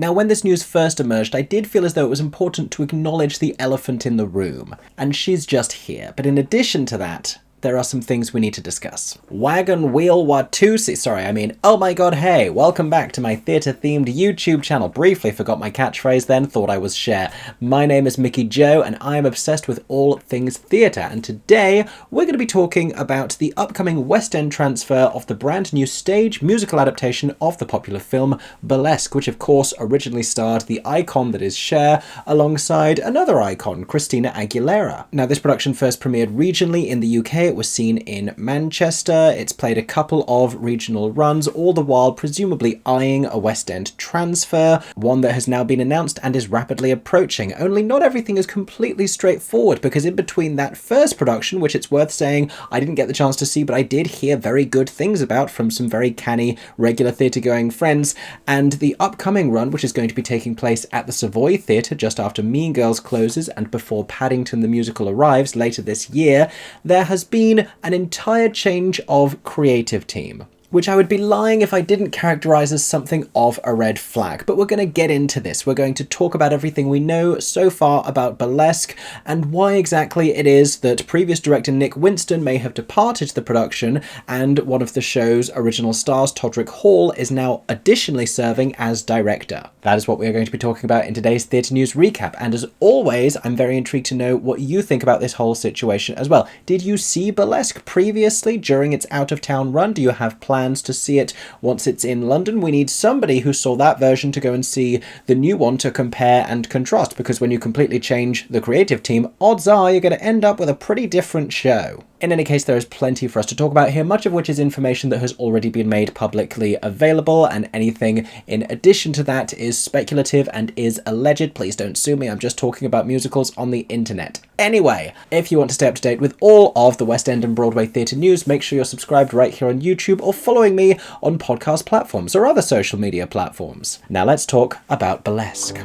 Now, when this news first emerged, I did feel as though it was important to acknowledge the elephant in the room, and she's just here. But in addition to that, there are some things we need to discuss. Wagon Wheel Watusi, oh my god, hey, welcome back to my theatre-themed YouTube channel. Briefly forgot my catchphrase then, thought I was Cher. My name is Mickey Joe, and I am obsessed with all things theatre, and today we're going to be talking about the upcoming West End transfer of the brand new stage musical adaptation of the popular film Burlesque, which of course originally starred the icon that is Cher, alongside another icon, Christina Aguilera. Now, this production first premiered regionally in the UK. It was seen in Manchester. It's played a couple of regional runs, all the while presumably eyeing a West End transfer, one that has now been announced and is rapidly approaching. Only not everything is completely straightforward, because in between that first production, which it's worth saying I didn't get the chance to see, but I did hear very good things about from some very canny regular theatre-going friends, and the upcoming run, which is going to be taking place at the Savoy Theatre just after Mean Girls closes and before Paddington the Musical arrives later this year, there has been an entire change of creative team, which I would be lying if I didn't characterize as something of a red flag. But we're going to get into this. We're going to talk about everything we know so far about Burlesque and why exactly it is that previous director Nick Winston may have departed the production, and one of the show's original stars, Todrick Hall, is now additionally serving as director. That is what we are going to be talking about in today's Theatre News Recap, and as always, I'm very intrigued to know what you think about this whole situation as well. Did you see Burlesque previously during its out-of-town run? Do you have plans to see it once it's in London? We need somebody who saw that version to go and see the new one to compare and contrast, because when you completely change the creative team, odds are you're going to end up with a pretty different show. In any case, there is plenty for us to talk about here, much of which is information that has already been made publicly available, and anything in addition to that is speculative and is alleged. Please don't sue me, I'm just talking about musicals on the internet. Anyway, if you want to stay up to date with all of the West End and Broadway theatre news, make sure you're subscribed right here on YouTube or following me on podcast platforms or other social media platforms. Now let's talk about Burlesque.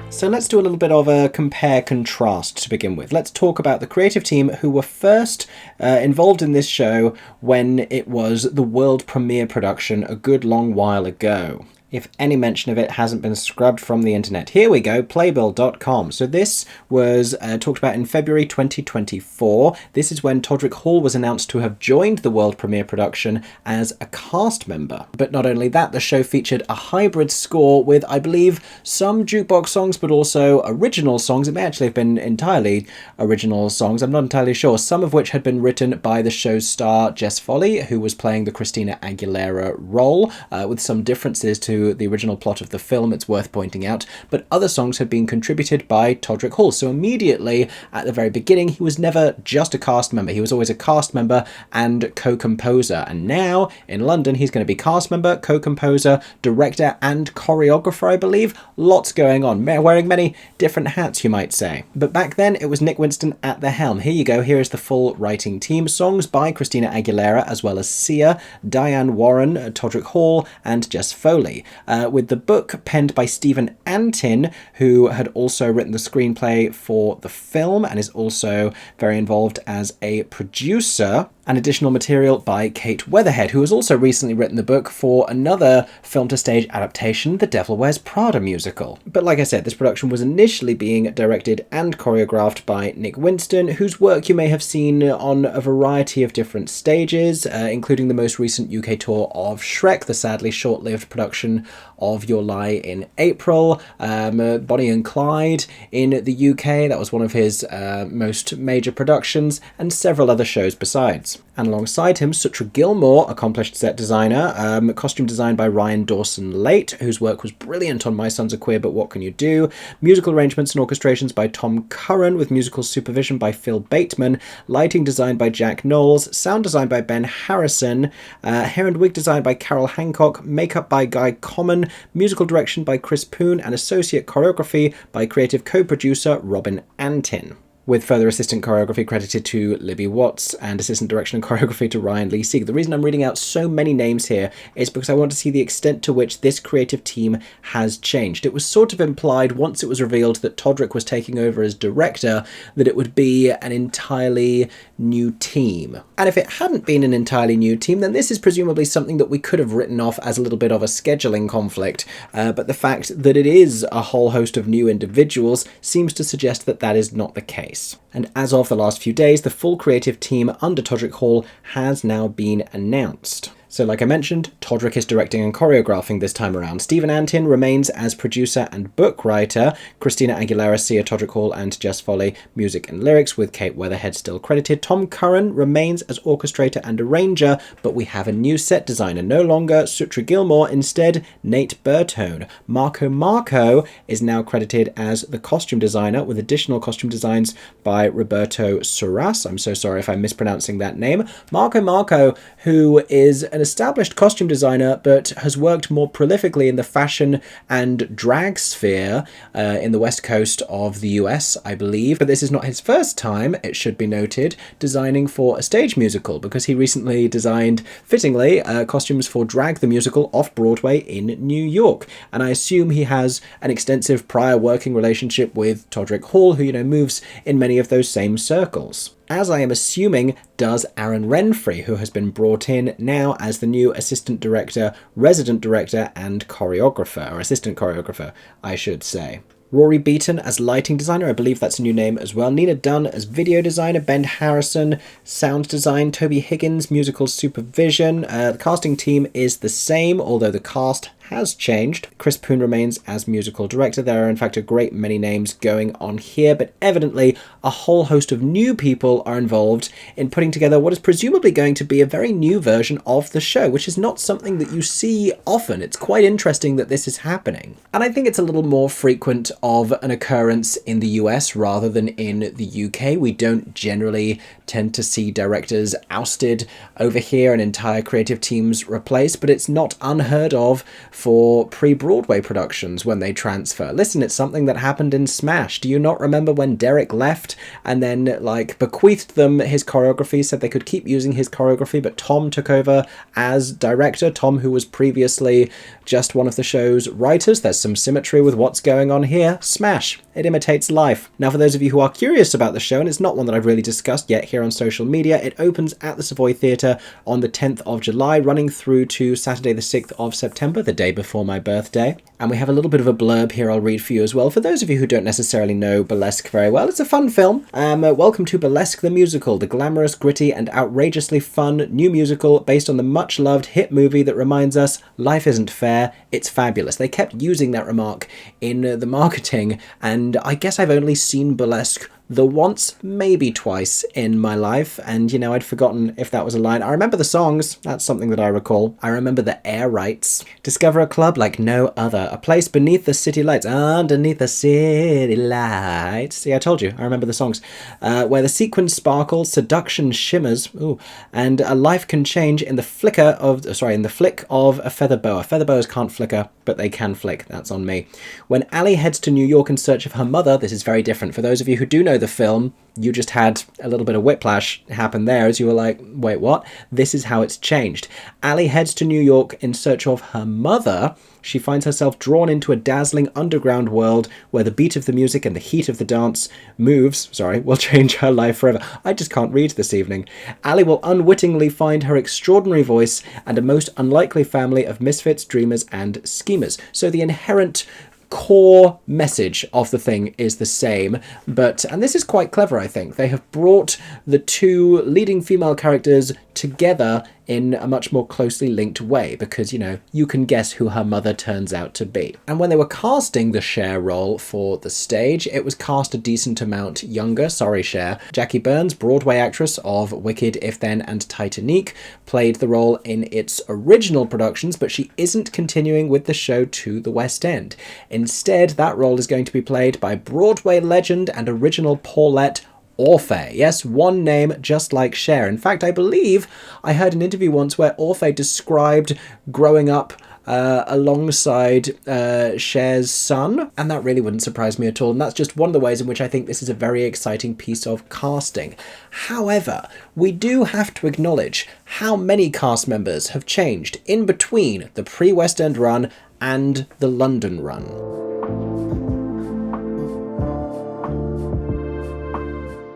So let's do a little bit of a compare-contrast to begin with. Let's talk about the creative team who were first involved in this show when it was the world premiere production a good long while ago. If any mention of it hasn't been scrubbed from the internet. Here we go, playbill.com. So this was talked about in February 2024. This is when Todrick Hall was announced to have joined the world premiere production as a cast member. But not only that, the show featured a hybrid score with, I believe, some jukebox songs, but also original songs. It may actually have been entirely original songs, I'm not entirely sure. Some of which had been written by the show's star, Jess Foley, who was playing the Christina Aguilera role, with some differences to the original plot of the film, it's worth pointing out, but other songs had been contributed by Todrick Hall. So immediately at the very beginning, he was never just a cast member, he was always a cast member and co-composer, and now in London he's going to be cast member, co-composer, director and choreographer, I believe. Lots going on, wearing many different hats, you might say. But back then it was Nick Winston at the helm. Here you go, here is the full writing team. Songs by Christina Aguilera as well as Sia, Diane Warren, Todrick Hall and Jess Foley. With the book penned by Stephen Antin, who had also written the screenplay for the film and is also very involved as a producer. And additional material by Kate Weatherhead, who has also recently written the book for another film-to-stage adaptation, The Devil Wears Prada musical. But like I said, this production was initially being directed and choreographed by Nick Winston, whose work you may have seen on a variety of different stages, including the most recent UK tour of Shrek, the sadly short-lived production of Your Lie in April, Bonnie and Clyde in the UK, that was one of his most major productions, and several other shows besides. And alongside him, Sutra Gilmore, accomplished set designer, costume design by Ryan Dawson-Late, whose work was brilliant on My Sons Are Queer But What Can You Do, musical arrangements and orchestrations by Tom Curran, with musical supervision by Phil Bateman, lighting design by Jack Knowles, sound design by Ben Harrison, hair and wig design by Carol Hancock, makeup by Guy Common, musical direction by Chris Poon, and associate choreography by creative co-producer Robin Antin. with further assistant choreography credited to Libby Watts and assistant direction and choreography to Ryan Lee Sieg. The reason I'm reading out so many names here is because I want to see the extent to which this creative team has changed. It was sort of implied once it was revealed that Todrick was taking over as director that it would be an entirely new team. And if it hadn't been an entirely new team, then this is presumably something that we could have written off as a little bit of a scheduling conflict, but the fact that it is a whole host of new individuals seems to suggest that that is not the case. And as of the last few days, the full creative team under Todrick Hall has now been announced. So like I mentioned, Todrick is directing and choreographing this time around. Stephen Antin remains as producer and book writer. Christina Aguilera, Sia, Todrick Hall and Jess Foley, music and lyrics, with Kate Weatherhead still credited. Tom Curran remains as orchestrator and arranger, but we have a new set designer. No longer Sutra Gilmore, instead Nate Bertone. Marco is now credited as the costume designer, with additional costume designs by Roberto Soras. I'm so sorry if I'm mispronouncing that name. Marco, who is an established costume designer but has worked more prolifically in the fashion and drag sphere in the west coast of the US, I believe. But this is not his first time, it should be noted, designing for a stage musical, because he recently designed, fittingly, costumes for Drag the Musical off-Broadway in New York. And I assume he has an extensive prior working relationship with Todrick Hall, who, moves in many of those same circles. As I am assuming does Aaron Renfrey, who has been brought in now as the new assistant director, resident director, and choreographer, or assistant choreographer, I should say. Rory Beaton as lighting designer, I believe that's a new name as well. Nina Dunn as video designer. Ben Harrison, sound design. Toby Higgins, musical supervision. The casting team is the same, although the cast has changed. Chris Poon remains as musical director. There are in fact a great many names going on here, but evidently a whole host of new people are involved in putting together what is presumably going to be a very new version of the show, which is not something that you see often. It's quite interesting that this is happening. And I think it's a little more frequent of an occurrence in the US rather than in the UK. We don't generally tend to see directors ousted over here and entire creative teams replaced, but it's not unheard of for pre-Broadway productions when they transfer. Listen, it's something that happened in Smash. Do you not remember when Derek left and then bequeathed them his choreography, said they could keep using his choreography, but Tom took over as director, Tom who was previously just one of the show's writers. There's some symmetry with what's going on here. Smash. It imitates life. Now, for those of you who are curious about the show, and it's not one that I've really discussed yet here on social media, it opens at the Savoy Theatre on the 10th of July, running through to Saturday the 6th of September, the day before my birthday. And we have a little bit of a blurb here I'll read for you as well. For those of you who don't necessarily know Burlesque very well, it's a fun film. Welcome to Burlesque the Musical, the glamorous, gritty, and outrageously fun new musical based on the much-loved hit movie that reminds us life isn't fair, it's fabulous. They kept using that remark in the marketing, and I guess I've only seen Burlesque the once, maybe twice in my life, and I'd forgotten if that was a line. I remember the songs, that's something that I recall. I remember the air rights. Discover a club like no other, a place beneath the city lights, underneath the city lights. See, I told you, I remember the songs. Where the sequins sparkles, seduction shimmers, and a life can change in the flick of a feather boa. Feather boas can't flicker, but they can flick, that's on me. When Allie heads to New York in search of her mother, this is very different. For those of you who do know the film, you just had a little bit of whiplash happen there as you were like, wait, what? This is how it's changed. Allie heads to New York in search of her mother. She finds herself drawn into a dazzling underground world where the beat of the music and the heat of the dance will change her life forever. I just can't read this evening. Allie will unwittingly find her extraordinary voice and a most unlikely family of misfits, dreamers, and schemers. So the inherent core message of the thing is the same, and this is quite clever, I think. They have brought the two leading female characters together in a much more closely linked way because, you can guess who her mother turns out to be. And when they were casting the Cher role for the stage, it was cast a decent amount younger. Sorry, Cher. Jackie Burns, Broadway actress of Wicked, If Then, and Titanic, played the role in its original productions, but she isn't continuing with the show to the West End. Instead, that role is going to be played by Broadway legend and original Paulette Orfeh. Yes, one name just like Cher. In fact, I believe I heard an interview once where Orfeh described growing up alongside Cher's son, and that really wouldn't surprise me at all, and that's just one of the ways in which I think this is a very exciting piece of casting. However, we do have to acknowledge how many cast members have changed in between the pre-West End run and the London run.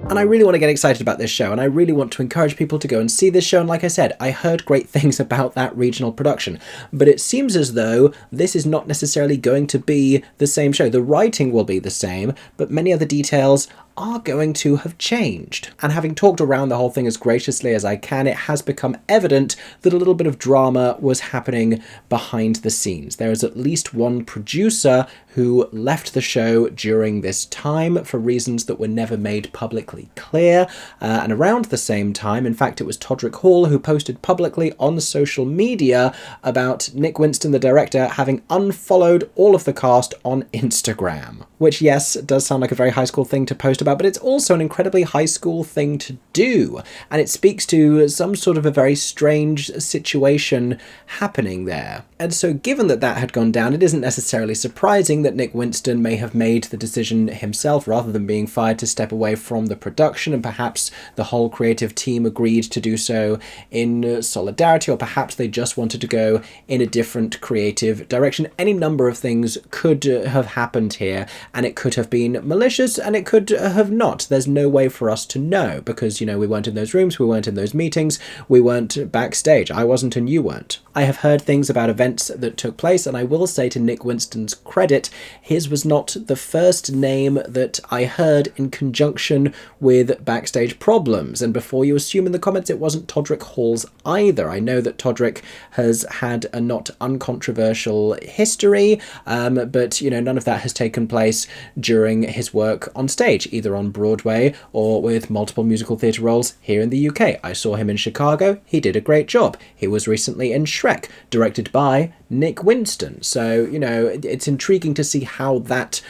And I really want to get excited about this show, and I really want to encourage people to go and see this show. And like I said, I heard great things about that regional production, but it seems as though this is not necessarily going to be the same show. The writing will be the same, but many other details are going to have changed. And having talked around the whole thing as graciously as I can, it has become evident that a little bit of drama was happening behind the scenes. There is at least one producer who left the show during this time for reasons that were never made publicly clear. And around the same time, in fact, it was Todrick Hall who posted publicly on social media about Nick Winston, the director, having unfollowed all of the cast on Instagram. Which, yes, does sound like a very high school thing to post about, but it's also an incredibly high school thing to do. And it speaks to some sort of a very strange situation happening there. And so given that that had gone down, it isn't necessarily surprising that Nick Winston may have made the decision himself, rather than being fired, to step away from the production, and perhaps the whole creative team agreed to do so in solidarity, or perhaps they just wanted to go in a different creative direction. Any number of things could have happened here, and it could have been malicious, and it could have not. There's no way for us to know, because, you know, we weren't in those rooms, we weren't in those meetings, we weren't backstage. I wasn't and you weren't. I have heard things about events that took place, and I will say, to Nick Winston's credit, his was not the first name that I heard in conjunction with backstage problems. And before you assume in the comments, it wasn't Todrick Hall's either. I know that Todrick has had a not uncontroversial history, but, you know, none of that has taken place during his work on stage, either on Broadway or with multiple musical theatre roles here in the UK. I saw him in Chicago. He did a great job. He was recently in Shrek, directed by Nick Winston. So, you know, it's intriguing to see how that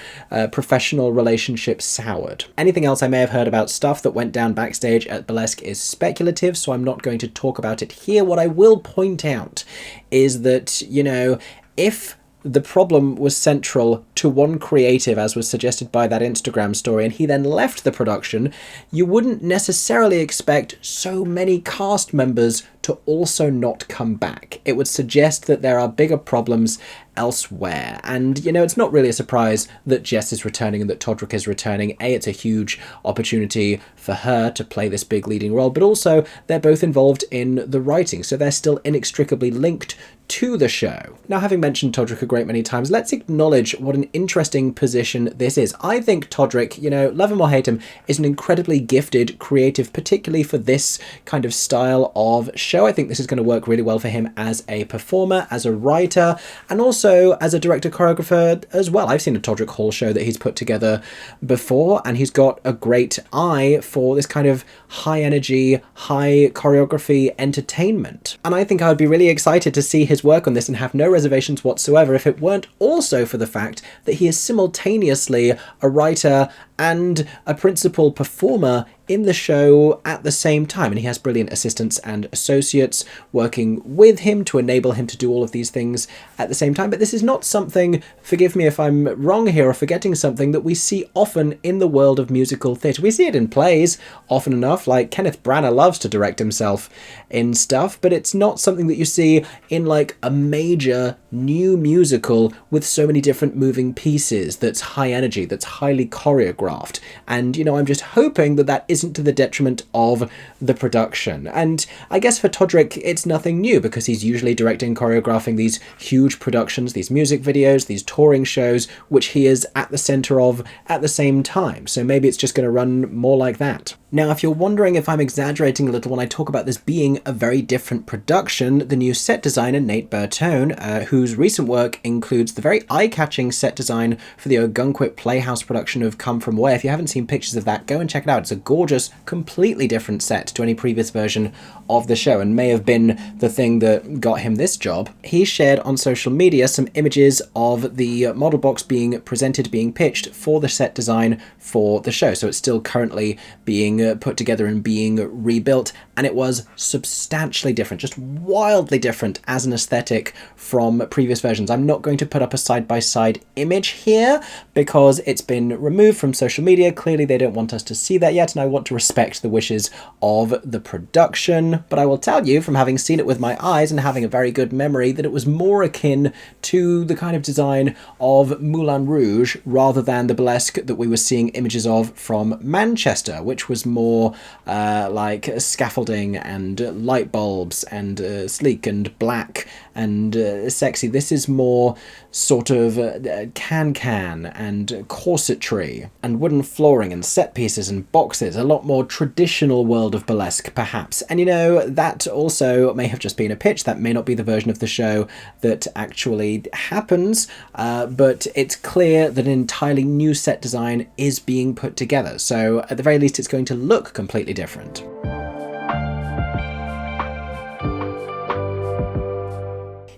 professional relationship soured. Anything else I may have heard about stuff that went down backstage at Burlesque is speculative, so I'm not going to talk about it here. What I will point out is that, you know, if the problem was central to one creative, as was suggested by that Instagram story, and he then left the production, you wouldn't necessarily expect so many cast members to also not come back. It would suggest that there are bigger problems elsewhere. And, you know, it's not really a surprise that Jess is returning and that Todrick is returning. It's a huge opportunity for her to play this big leading role, but also they're both involved in the writing, so they're still inextricably linked to the show. Now, having mentioned Todrick a great many times, let's acknowledge what an interesting position this is. I think Todrick, you know, love him or hate him, is an incredibly gifted creative, particularly for this kind of style of show. I think this is going to work really well for him as a performer, as a writer, and also as a director choreographer as well. I've seen a Todrick Hall show that he's put together before, and he's got a great eye for this kind of high energy, high choreography entertainment. And I think I would be really excited to see his work on this and have no reservations whatsoever if it weren't also for the fact that he is simultaneously a writer and a principal performer in the show at the same time, and he has brilliant assistants and associates working with him to enable him to do all of these things at the same time. But this is not something, forgive me if I'm wrong here or forgetting something, that we see often in the world of musical theatre. We see it in plays often enough, like Kenneth Branagh loves to direct himself in stuff, but it's not something that you see in like a major new musical with so many different moving pieces that's high energy, that's highly choreographed. And, you know, I'm just hoping that that isn't to the detriment of the production. And I guess for Todrick, it's nothing new, because he's usually directing, choreographing these huge productions, these music videos, these touring shows, which he is at the center of at the same time. So maybe it's just going to run more like that. Now, if you're wondering if I'm exaggerating a little when I talk about this being a very different production, the new set designer, Nate Bertone, whose recent work includes the very eye-catching set design for the Ogunquit Playhouse production of Come From Away. If you haven't seen pictures of that, go and check it out. It's a gorgeous gorgeous, completely different set to any previous version of the show, and may have been the thing that got him this job. He shared on social media some images of the model box being presented, being pitched for the set design for the show. So it's still currently being put together and being rebuilt, and it was substantially different, just wildly different as an aesthetic from previous versions. I'm not going to put up a side-by-side image here because it's been removed from social media. Clearly they don't want us to see that yet, and I want to respect the wishes of the production. But I will tell you, from having seen it with my eyes and having a very good memory, that it was more akin to the kind of design of Moulin Rouge rather than the burlesque that we were seeing images of from Manchester, which was more like scaffolding and light bulbs and sleek and black and sexy. This is more sort of can-can and corsetry and wooden flooring and set pieces and boxes, a lot more traditional world of burlesque perhaps. And you know, that also may have just been a pitch, that may not be the version of the show that actually happens, but it's clear that an entirely new set design is being put together, so at the very least it's going to look completely different.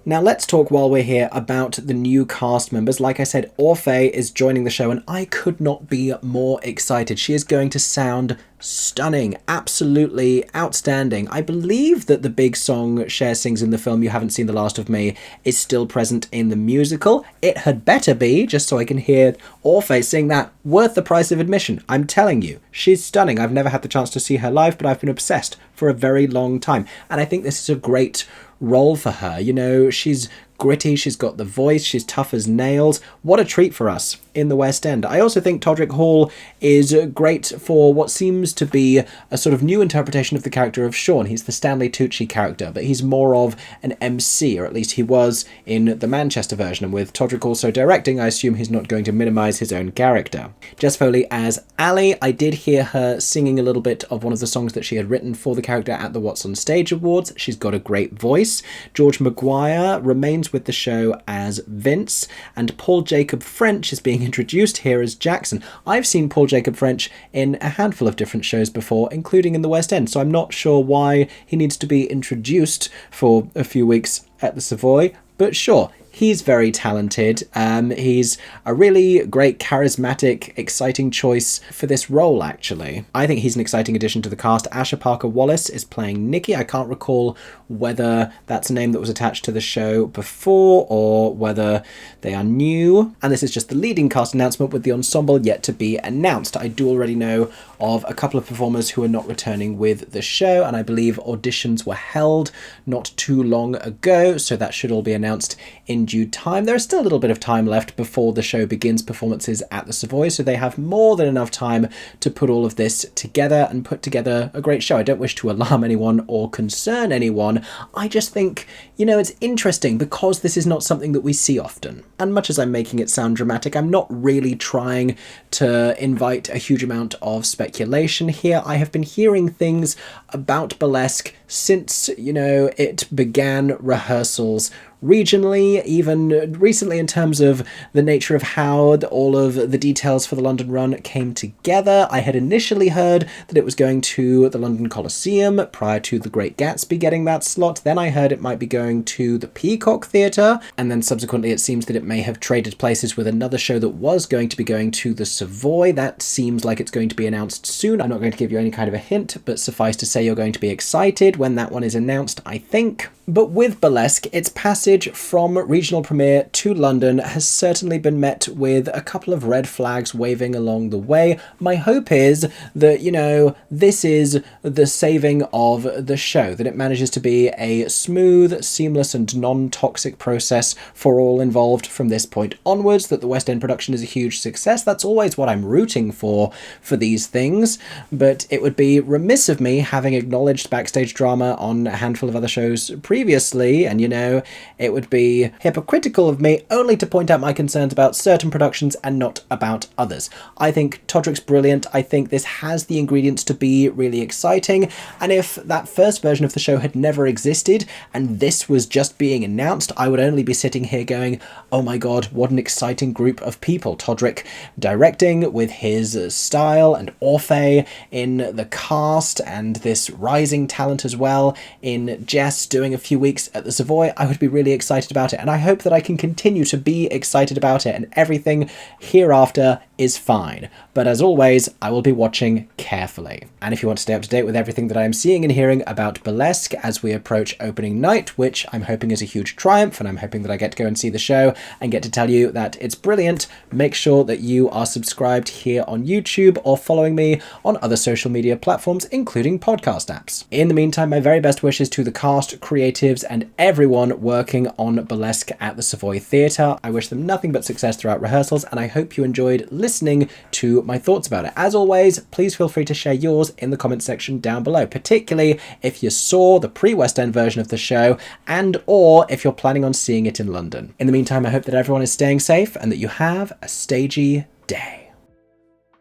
Now let's talk, while we're here, about the new cast members. Like I said, Orfeh is joining the show and I could not be more excited. She is going to sound stunning, absolutely outstanding. I believe that the big song Cher sings in the film You Haven't Seen the Last of Me is still present in the musical. It had better be, just so I can hear Orfeh sing that. Worth the price of admission, I'm telling you. She's stunning. I've never had the chance to see her live, but I've been obsessed for a very long time. And I think this is a great role for her. You know, she's gritty, she's got the voice, she's tough as nails. What a treat for us in the West End. I also think Todrick Hall is great for what seems to be a sort of new interpretation of the character of Sean. He's the Stanley Tucci character, but he's more of an MC, or at least he was in the Manchester version, and with Todrick also directing, I assume he's not going to minimise his own character. Jess Foley as Ali. I did hear her singing a little bit of one of the songs that she had written for the character at the What's on Stage Awards. She's got a great voice. George Maguire remains with the show as Vince, and Paul Jacob French is being introduced here as Jackson. I've seen Paul Jacob French in a handful of different shows before, including in the West End, so I'm not sure why he needs to be introduced for a few weeks at the Savoy, but sure. He's very talented. He's a really great, charismatic, exciting choice for this role, actually. I think he's an exciting addition to the cast. Asha Parker Wallace is playing Nikki. I can't recall whether that's a name that was attached to the show before or whether they are new. And this is just the leading cast announcement, with the ensemble yet to be announced. I do already know of a couple of performers who are not returning with the show, and I believe auditions were held not too long ago, so that should all be announced in due time. There is still a little bit of time left before the show begins performances at the Savoy, so they have more than enough time to put all of this together and put together a great show. I don't wish to alarm anyone or concern anyone. I just think, you know, it's interesting because this is not something that we see often. And much as I'm making it sound dramatic, I'm not really trying to invite a huge amount of speculation here. I have been hearing things about burlesque since, you know, it began rehearsals regionally, even recently, in terms of the nature of how all of the details for the London run came together. I had initially heard that it was going to the London Coliseum prior to The Great Gatsby getting that slot. Then I heard it might be going to the Peacock Theatre, and then subsequently it seems that it may have traded places with another show that was going to be going to the Savoy. That seems like it's going to be announced soon. I'm not going to give you any kind of a hint, but suffice to say you're going to be excited when that one is announced, I think. But with Burlesque, its passage from regional premiere to London has certainly been met with a couple of red flags waving along the way. My hope is that, you know, this is the saving of the show, that it manages to be a smooth, seamless and non-toxic process for all involved from this point onwards, that the West End production is a huge success. That's always what I'm rooting for these things, but it would be remiss of me, having acknowledged backstage drama on a handful of other shows previously, and you know, it would be hypocritical of me only to point out my concerns about certain productions and not about others. I think Todrick's brilliant. I think this has the ingredients to be really exciting, and if that first version of the show had never existed and this was just being announced, I would only be sitting here going, oh my god, what an exciting group of people. Todrick directing with his style, and Orfeh in the cast, and this rising talent as well in Jess doing a few weeks at the Savoy. I would be really excited about it, and I hope that I can continue to be excited about it, and everything hereafter is fine. But as always, I will be watching carefully. And if you want to stay up to date with everything that I am seeing and hearing about Burlesque as we approach opening night, which I'm hoping is a huge triumph, and I'm hoping that I get to go and see the show and get to tell you that it's brilliant, make sure that you are subscribed here on YouTube or following me on other social media platforms, including podcast apps. In the meantime, my very best wishes to the cast, creatives, and everyone working on Burlesque at the Savoy Theatre. I wish them nothing but success throughout rehearsals, and I hope you enjoyed listening to my thoughts about it. As always, please feel free to share yours in the comment section down below, particularly if you saw the pre-West End version of the show and or if you're planning on seeing it in London. In the meantime, I hope that everyone is staying safe and that you have a stagey day.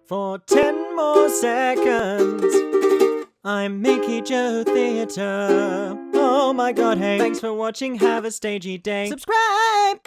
For 10 more seconds, I'm Mickey Joe Theatre. Oh my god, hey, thanks for watching, have a stagey day. Subscribe!